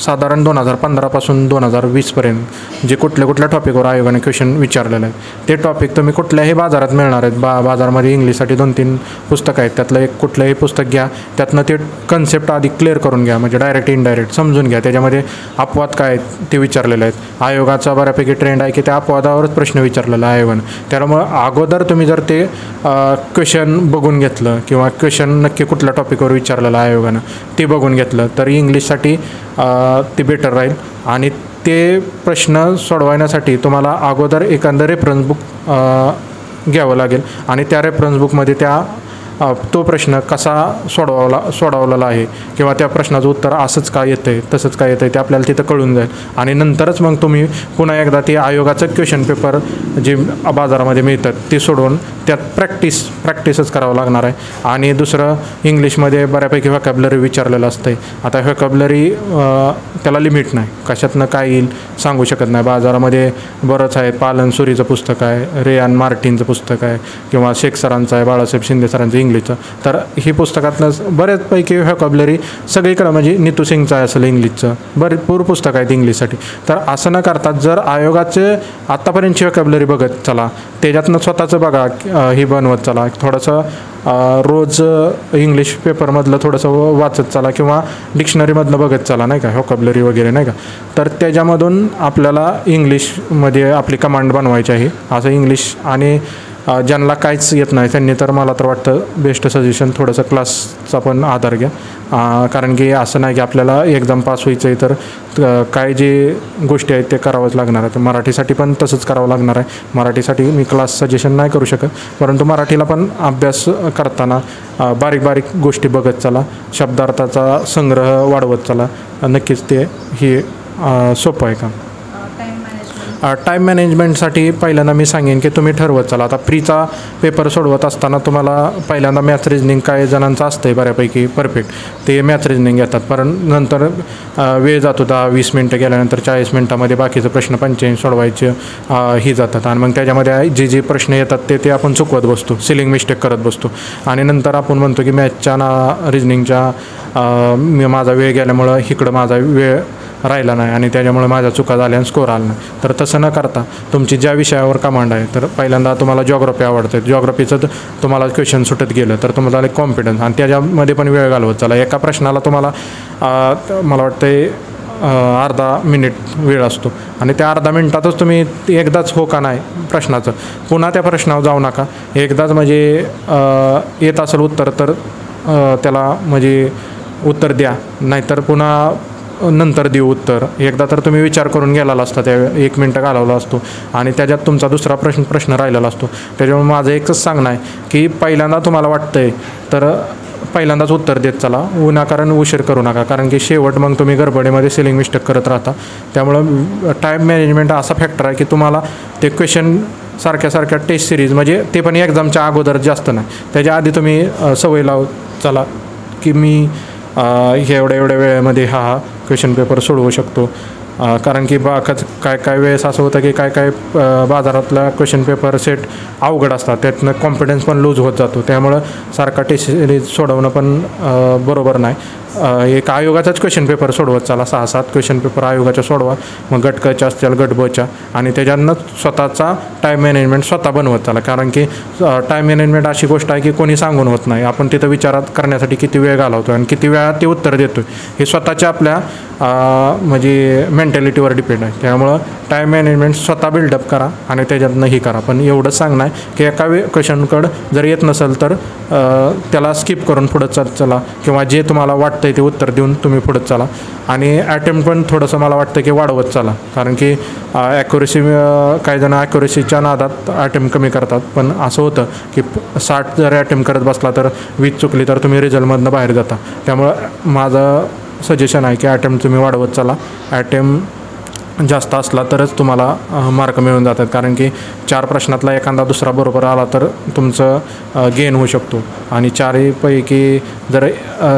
साधारण 2015 पासून 2020 पर्यंत जे कुठल्या टॉपिकवर आयोगाने क्वेश्चन विचारलेलं आहे ते टॉपिक तुम्ही कुठल्याही बाजारात मिळणार आहेत. बाजारामध्ये इंग्लिशसाठी 2-3 पुस्तकं आहेत, त्यातलं एक कुठलंही पुस्तक घ्या, त्यातनं ते कन्सेप्ट आधी क्लिअर करून घ्या, म्हणजे डायरेक्ट इनडायरेक्ट समजून घ्या. त्याच्यामध्ये अपवाद काय आहेत ते विचारलेले आहेत. आयोगाचा बऱ्यापैकी ट्रेंड आहे की त्या अपवादावरच प्रश्न विचारलेला आहे आयोगानं. त्यामुळं अगोदर तुम्ही जर ते क्वेश्चन बघून घेतलं किंवा क्वेश्चन नक्की कुठल्या टॉपिकवर विचारलेलं आहे आयोगानं ते बघून घेतलं तर इंग्लिशसाठी ते बेटर राहील. आणि ते प्रश्न सोडवण्यासाठी तुम्हाला अगोदर एखादं रेफरन्स बुक घ्यावं लागेल आणि त्या रेफरन्स बुकमध्ये तो प्रश्न कसा सोडवलेला आहे किंवा त्या प्रश्नाचं उत्तर असंच का येतं आहे तसंच का येतं आहे ते आपल्याला तिथं कळून जाईल. आणि नंतरच मग तुम्ही पुन्हा एकदा ते आयोगाचं क्वेश्चन पेपर जे बाजारामध्ये मिळतात ते सोडवून त्यात प्रॅक्टिसच करावं लागणार आहे. आणि दुसरं, इंग्लिशमध्ये बऱ्यापैकी व्हॅकॅब्लरी विचारलेलं असतं आहे. आता व्हॅकॅब्लरी त्याला लिमिट नाही, कशातनं काय येईल सांगू शकत नाही. बाजारामध्ये बरंच आहे, पालन सुरीचं पुस्तक आहे, रेयान मार्टिनचं पुस्तक आहे, किंवा शेख सरांचं आहे, बाळासाहेब शिंदे सरांचं इंग्लिशचं. तर ही पुस्तकातनं बऱ्याचपैकी व्हॅकॅब्लरी सगळीकडं, म्हणजे नीतू सिंगचं आहे असेल इंग्लिशचं, भरपूर पुस्तकं आहेत इंग्लिशसाठी. तर असं न करता जर आयोगाचे आत्तापर्यंतची व्हॅकॅब्लरी बघत चला, त्याच्यातनं स्वतःचं बघा, ही बनवत चला, थोडंसं रोज इंग्लिश पेपरमधलं थोडंसं वाचत चला किंवा डिक्शनरीमधलं बघत चला, नाही का, व्हॉकॅब्लरी वगैरे, नाही का. तर त्याच्यामधून आपल्याला इंग्लिशमध्ये आपली कमांड बनवायची आहे. असं इंग्लिश आणि ज्यांना काहीच येत नाही त्यांनी तर मला तर वाटतं बेस्ट सजेशन थोडंसं क्लासचा पण आधार घ्या. कारण की असं नाही की आपल्याला एक्झाम पास व्हायचं आहे तर काय जे गोष्टी आहेत ते करावंच लागणार आहे. तर मराठीसाठी पण तसंच करावं लागणार आहे. मराठीसाठी मी क्लास सजेशन नाही करू शकत, परंतु मराठीला पण अभ्यास करताना बारीक बारीक गोष्टी बघत चला, शब्दार्थाचा संग्रह वाढवत चला, नक्कीच ते ही सोपं आहे काम. टाईम मॅनेजमेंटसाठी पहिल्यांदा मी सांगेन की तुम्ही ठरवत चला. आता प्रीचा पेपर सोडवत असताना तुम्हाला पहिल्यांदा मॅथ्स रिजनिंग काही जणांचं असतं आहे बऱ्यापैकी परफेक्ट, ते मॅथ्स रिजनिंग घेतात, पण नंतर वेळ जातो 10-20 मिनटं गेल्यानंतर 40 मिनटामध्ये बाकीचे प्रश्न 45 सोडवायचे ही जातात. आणि मग त्याच्यामध्ये जे प्रश्न येतात ते आपण चुकवत बसतो, सिलिंग मिस्टेक करत बसतो. आणि नंतर आपण म्हणतो की मॅथ्सच्या रिजनिंगच्या माझा वेळ गेल्यामुळं इकडं माझा वेळ राहिला नाही आणि त्याच्यामुळे माझ्या चुका झाल्या आणि स्कोर आला नाही. तर तसं न करता तुमची ज्या विषयावर कमांड आहे, तर पहिल्यांदा तुम्हाला जॉग्रफी आवडते, जॉग्रफीचं तुम्हाला क्वेश्चन सुटत गेलं तर तुम्हाला एक कॉन्फिडन्स आणि त्याच्यामध्ये पण वेळ घालवत चला. एका प्रश्नाला तुम्हाला मला वाटतं अर्धा मिनिट वेळ असतो आणि त्या अर्धा मिनिटातच तुम्ही एकदाच हो का नाही प्रश्नाचं पुन्हा त्या प्रश्नावर जाऊ नका. एकदाच म्हणजे येत असेल उत्तर तर त्याला म्हणजे उत्तर द्या, नाहीतर पुन्हा नंतर देऊ उत्तर. एकदा तर तुम्ही विचार करून गेलेला असता, त्या 1 मिनटं घालवला असतो आणि त्याच्यात तुमचा दुसरा प्रश्न राहिलेला असतो. त्याच्यामुळे माझं एकच सांगणं आहे की पहिल्यांदा तुम्हाला वाटतं आहे तर पहिल्यांदाच उत्तर देत चला, विनाकारण उशीर करू नका. कारण की शेवट मग तुम्ही गडबडीमध्ये स्पेलिंग मिस्टेक करत राहता. त्यामुळं टाईम मॅनेजमेंट असा फॅक्टर आहे की तुम्हाला ते क्वेश्चन सारख्या टेस्ट सिरीज म्हणजे ते पण एक्झामच्या अगोदर जास्त नाही, त्याच्या आधी तुम्ही सवय लावू चला की मी एवढ्या वेळेमध्ये हा क्वेश्चन पेपर सोडवू शकतो. कारण की काय वेळेस असं होतं की काय बाजारातला क्वेश्चन पेपर सेट अवघड असतात, त्यातनं कॉन्फिडन्स पण लूज होत जातो. त्यामुळं सारखा टेस्ट सिरीज सोडवणं पण बरोबर नाही. एक आयोगाचाच क्वेश्चन पेपर सोडवत चला, 6-7 क्वेश्चन पेपर आयोगाच्या सोडवा, मग गट क च्या असतील गट ब च्या, आणि त्याच्यानं स्वतःचा टाईम मॅनेजमेंट स्वतः बनवत चला. कारण की टाईम मॅनेजमेंट अशी गोष्ट आहे की कोणी सांगून होत नाही. आपण तिथं विचारात करण्यासाठी किती वेळ घालवतो आणि किती वेळा ते उत्तर देतो हे स्वतःच्या आपल्या म्हणजे मेंटॅलिटीवर डिपेंड आहे. त्यामुळं टाईम मॅनेजमेंट स्वतः बिल्डअप करा आणि त्याच्यातनं ही करा. पण एवढंच सांगणं आहे की एका क्वेश्चनकडं जर येत नसेल तर त्याला स्किप करून पुढं चला, किंवा जे तुम्हाला वाटतं ते उत्तर देऊन तुम्ही पुढं चला. आणि अटेम्प्ट पण थोडंसं मला वाटतं की वाढवत चला. कारण की ॲक्युरेसी काही जण ॲक्युरेसीच्या नादात अटेम्प्ट कमी करतात, पण असं होतं की 60 जर अटेम्प्ट करत बसला तर 20 चुकली तर तुम्ही रिझल्टमधनं बाहेर जाता. त्यामुळं माझं सजेशन आहे की अटेम्प्ट तुम्ही वाढवत चला. अटेम्प्ट जास्त असला तरच तुम्हाला मार्क मिळून जातात. कारण की 4 प्रश्नातला एखादा दुसरा बरोबर आला तर तुमचं गेन होऊ शकतो, आणि 4 पैकी जर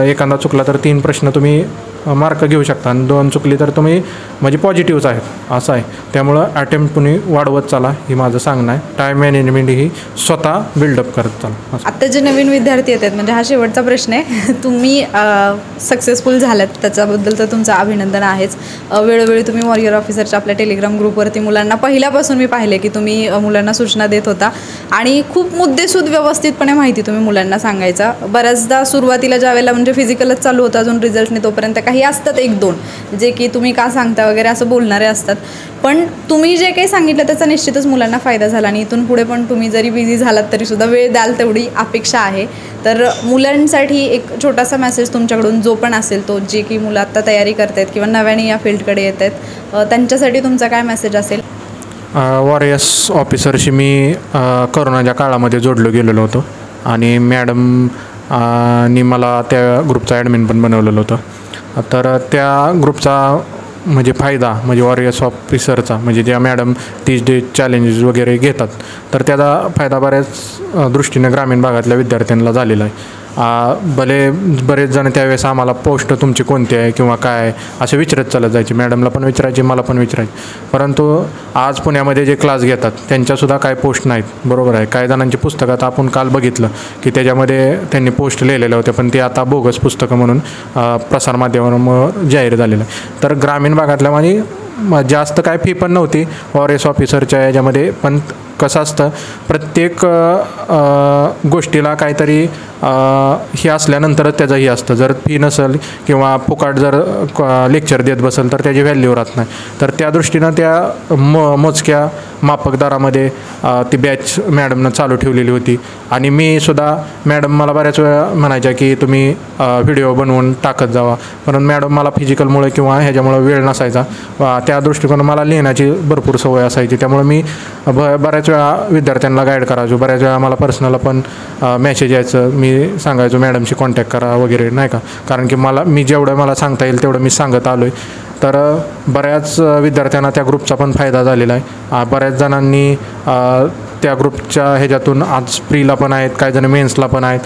एखादा चुकला तर 3 प्रश्न तुम्ही मार्क घेऊ शकता आणि 2 चुकली तर तुम्ही म्हणजे पॉझिटिव्हच आहेत असं आहे. त्यामुळं अटेम्प्ट तुम्ही वाढवत चला, ही माझं सांगणं आहे. टाईम मॅनेजमेंट ही स्वतः बिल्डअप करत चला. आत्ता जे नवीन विद्यार्थी येतात, म्हणजे हा शेवटचा प्रश्न आहे, तुम्ही सक्सेसफुल झालात त्याच्याबद्दल तर तुमचं अभिनंदन आहेच. वेळोवेळी तुम्ही वॉरियर ऑफिसरच्या आपल्या टेलिग्राम ग्रुपवरती मुलांना पहिल्यापासून मी पाहिले की तुम्ही मुलांना सूचना देत होता आणि खूप मुद्देसूद व्यवस्थितपणे माहिती तुम्ही मुलांना सांगायचा. बऱ्याचदा सुरुवातीला ज्यावेळेला म्हणजे फिजिकलच चालू होतं अजून रिझल्ट नाही तोपर्यंत काही असतात 1-2 जे की तुम्ही का सांगता वगैरे असं बोलणारे असतात, पण तुम्ही जे काही सांगितलं त्याचा निश्चितच मुलांना फायदा झाला आणि इथून पुढे पण तुम्ही जरी बिझी झालात तरीसुद्धा वेळ द्याल तेवढी अपेक्षा आहे. तर मुलांसाठी एक छोटासा मेसेज तुमच्याकडून जो पण असेल तो, जे की मुलं आत्ता तयारी करत आहेत किंवा नव्याने या फील्डकडे येत आहेत, त्यांच्यासाठी तुमचा काय मेसेज असेल? वॉरियर्स ऑफिसरशी मी करोनाच्या काळामध्ये जोडलो गेलेलो होतो आणि मॅडम नी मला त्या ग्रुपचा ॲडमिन पण बनवलेलं होतं. तर त्या ग्रुपचा म्हणजे फायदा म्हणजे वॉरियर्स ऑफिसरचा म्हणजे ज्या मॅडम 30 डे चॅलेंजेस वगैरे घेतात तर त्याचा फायदा बऱ्याच दृष्टीने ग्रामीण भागातल्या विद्यार्थ्यांना झालेला आहे. बरेच जण त्यावेळेस आम्हाला पोस्ट तुमची कोणती आहे किंवा काय असे विचारत चालत जायचे. मॅडमला पण विचारायचे, मला पण विचारायचे. परंतु आज पुण्यामध्ये जे क्लास घेतात त्यांच्यासुद्धा काय पोस्ट नाहीत. बरोबर आहे, काही जणांची पुस्तकात आपण काल बघितलं की त्याच्यामध्ये त्यांनी पोस्ट लिहिलेल्या होत्या, पण ते आता बोगस पुस्तकं म्हणून प्रसारमाध्यमांवर जाहीर झालेलं आहे. तर ग्रामीण भागातल्या म्हणजे जास्त काय फी पण नव्हती वॉरियर्स ऑफिसरच्या याच्यामध्ये, पण कसं असतं प्रत्येक गोष्टीला काहीतरी हे असल्यानंतरच त्याचं हे असतं. जर फी नसेल किंवा फुकाट जर लेक्चर देत बसेल तर त्याची व्हॅल्यू राहत नाही. तर त्या दृष्टीनं त्या मोजक्या माफक दरामध्ये ती बॅच मॅडमनं चालू ठेवलेली होती. आणि मी सुद्धा मॅडम मला बऱ्याच वेळा म्हणायच्या की तुम्ही व्हिडिओ बनवून टाकत जावा, परंतु मॅडम मला फिजिकलमुळे किंवा ह्याच्यामुळे वेळ नसायचा. त्या दृष्टिकोनात मला लिहिण्याची भरपूर सवय असायची. त्यामुळे मी बऱ्याच वेळा विद्यार्थ्यांना गाईड करायचो. बऱ्याच वेळा मला पर्सनल पण मेसेज यायचं, मी सांगायचो मॅडमशी कॉन्टॅक्ट करा वगैरे, नाही का. कारण की मी जेवढं मला सांगता येईल तेवढं मी सांगत आलो आहे. तर बऱ्याच विद्यार्थ्यांना त्या ग्रुपचा पण फायदा झालेला आहे. बऱ्याच जणांनी त्या ग्रुपच्या ह्याच्यातून आज प्रीला पण आहेत, काही जण मेन्सला पण आहेत.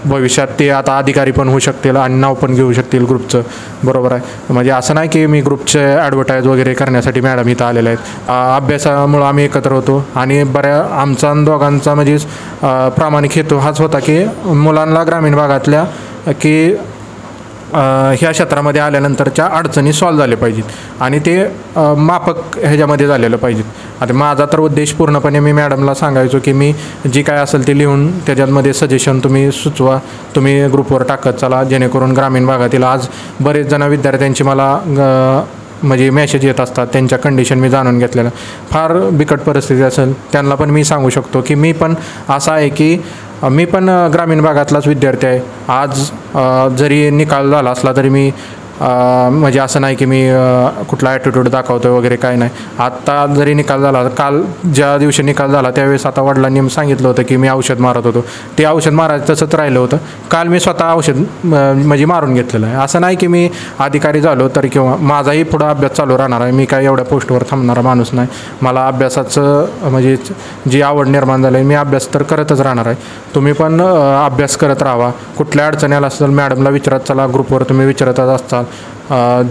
भविष्यात ते आता अधिकारी पण होऊ शकतील आणि नाव पण घेऊ शकतील ग्रुपचं. बरोबर आहे, म्हणजे असं नाही की मी ग्रुपचे ॲडव्हर्टाईज वगैरे करण्यासाठी मॅडम इथं आलेले आहेत. अभ्यासामुळं आम्ही एकत्र होतो आणि आमचा दोघांचा म्हणजे प्रामाणिक हेतू हाच होता की मुलांना ग्रामीण भागातल्या की ह्या क्षेत्रामध्ये आल्यानंतरच्या अडचणी सॉल्व झाल्या पाहिजेत आणि ते माफक ह्याच्यामध्ये झालेलं पाहिजेत. आता माझा तर उद्देश पूर्णपणे मी मॅडमला सांगायचो की मी जी काय असेल ते लिहून त्याच्यामध्ये सजेशन तुम्ही सुचवा, तुम्ही ग्रुपवर टाकत चला, जेणेकरून ग्रामीण भागातील आज बरेच जण विद्यार्थ्यांची मला म्हणजे मेसेज येत असतात, त्यांच्या कंडिशन मी जाणून घेतलेलं. फार बिकट परिस्थिती असेल त्यांना पण मी सांगू शकतो की मी पण असं आहे की मी पण ग्रामीण भागातलाच विद्यार्थी आहे. आज जरी निकाल झाला असला तरी मी म्हणजे असं नाही की मी कुठला ॲटिट्यूड दाखवतो वगैरे काय नाही. आत्ता जरी निकाल झाला, काल ज्या दिवशी निकाल झाला त्यावेळेस आता वडिलांनी सांगितलं होतं की मी औषध मारत होतो, ते औषध मारायचं तसंच राहिलं होतं. काल मी स्वतः औषध म्हणजे मारून घेतलेलं आहे. असं नाही की मी अधिकारी झालो तर किंवा माझाही पुढं अभ्यास चालू राहणार आहे. मी काय एवढ्या पोस्टवर थांबणारा माणूस नाही. मला अभ्यासाचं म्हणजे जी आवड निर्माण झाली आहे, मी अभ्यास तर करतच राहणार आहे. तुम्ही पण अभ्यास करत राहा. कुठल्या अडचणी आला असेल मॅडमला विचारत चला, ग्रुपवर तुम्ही विचारतच असताल.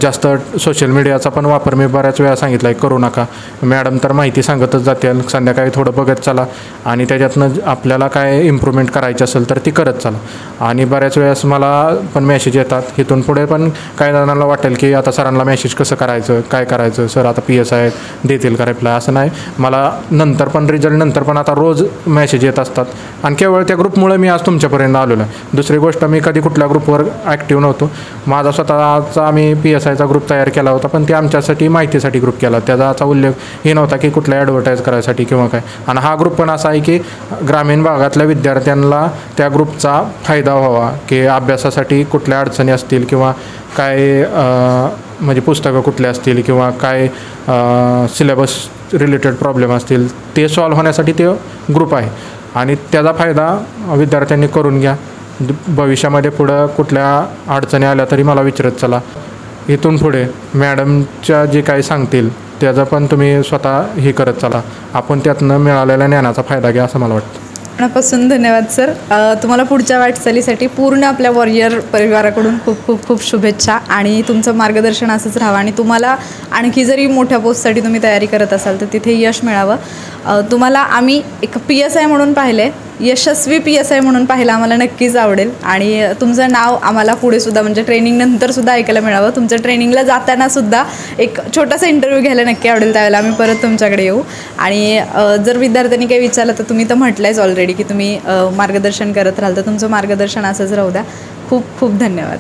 जास्त सोशल मीडियाचा पण वापर मी बऱ्याच वेळा सांगितला आहे करू नका. मॅडम तर माहिती सांगतच जाते, संध्याकाळी थोडं बघत चला आणि त्याच्यातनं आपल्याला काय इम्प्रूव्हमेंट करायची असेल तर ती करत चला. आणि बऱ्याच वेळेस मला पण मेसेज येतात, इथून पुढे पण काही जणांना वाटेल की आता सरांना मेसेज कसं करायचं, काय करायचं, सर आता PSI आहेत देतील का रिप्लाय. असं नाही, मला नंतर पण रिझल्ट नंतर पण आता रोज मेसेज येत असतात आणि केवळ त्या ग्रुपमुळे मी आज तुमच्यापर्यंत आलेलो आहे. दुसरी गोष्ट, मी कधी कुठल्या ग्रुपवर ॲक्टिव्ह नव्हतो. माझा स्वतःचा आम्ही PSIचा ग्रुप तयार केला होता, पण ते आमच्यासाठी माहितीसाठी ग्रुप केला. त्याचा उल्लेख हे नव्हता की कुठल्या ॲडव्हर्टाईज करायसाठी किंवा काय. आणि हा ग्रुप पण असा आहे की ग्रामीण भागातल्या विद्यार्थ्यांना त्या ग्रुपचा फायदा व्हावा, की अभ्यासासाठी कुठल्या अडचणी असतील किंवा काय म्हणजे पुस्तकं कुठले असतील किंवा काय सिलेबस रिलेटेड प्रॉब्लेम असतील ते सॉल्व्ह होण्यासाठी ते ग्रुप आहे. आणि त्याचा फायदा विद्यार्थ्यांनी करून घ्या. भविष्यामध्ये पुढं कुठल्या अडचणी आल्या तरी मला विचारत चला. इथून पुढे मॅडमच्या जे काही सांगतील त्याचा पण तुम्ही स्वतः हे करत चला. आपण त्यातनं मिळालेल्या ज्ञानाचा फायदा घ्या असं मला वाटतं. मनापासून धन्यवाद सर. तुम्हाला पुढच्या वाटचालीसाठी पूर्ण आपल्या वॉरियर परिवाराकडून खूप खूप खूप शुभेच्छा आणि तुमचं मार्गदर्शन असंच राहावं आणि तुम्हाला आणखी जरी मोठ्या पोस्टसाठी तुम्ही तयारी करत असाल तर तिथे यश मिळावं. तुम्हाला आम्ही एक PSI म्हणून पाहिले, यशस्वी PSI म्हणून पाहिलं आम्हाला नक्कीच आवडेल आणि तुमचं नाव आम्हाला पुढे सुद्धा म्हणजे ट्रेनिंग नंतर सुद्धा ऐकायला मिळावं. तुमचं ट्रेनिंगला जाताना सुद्धा एक छोटासा इंटरव्ह्यू घ्यायला नक्की आवडेल. त्यावेळेला आम्ही परत तुमच्याकडे येऊ. आणि जर विद्यार्थ्यांनी काही विचारलं तर तुम्ही तर म्हटलंयच ऑलरेडी की तुम्ही मार्गदर्शन करत राहाल, तर तुमचं मार्गदर्शन असंच राहू द्या. खूप खूप धन्यवाद.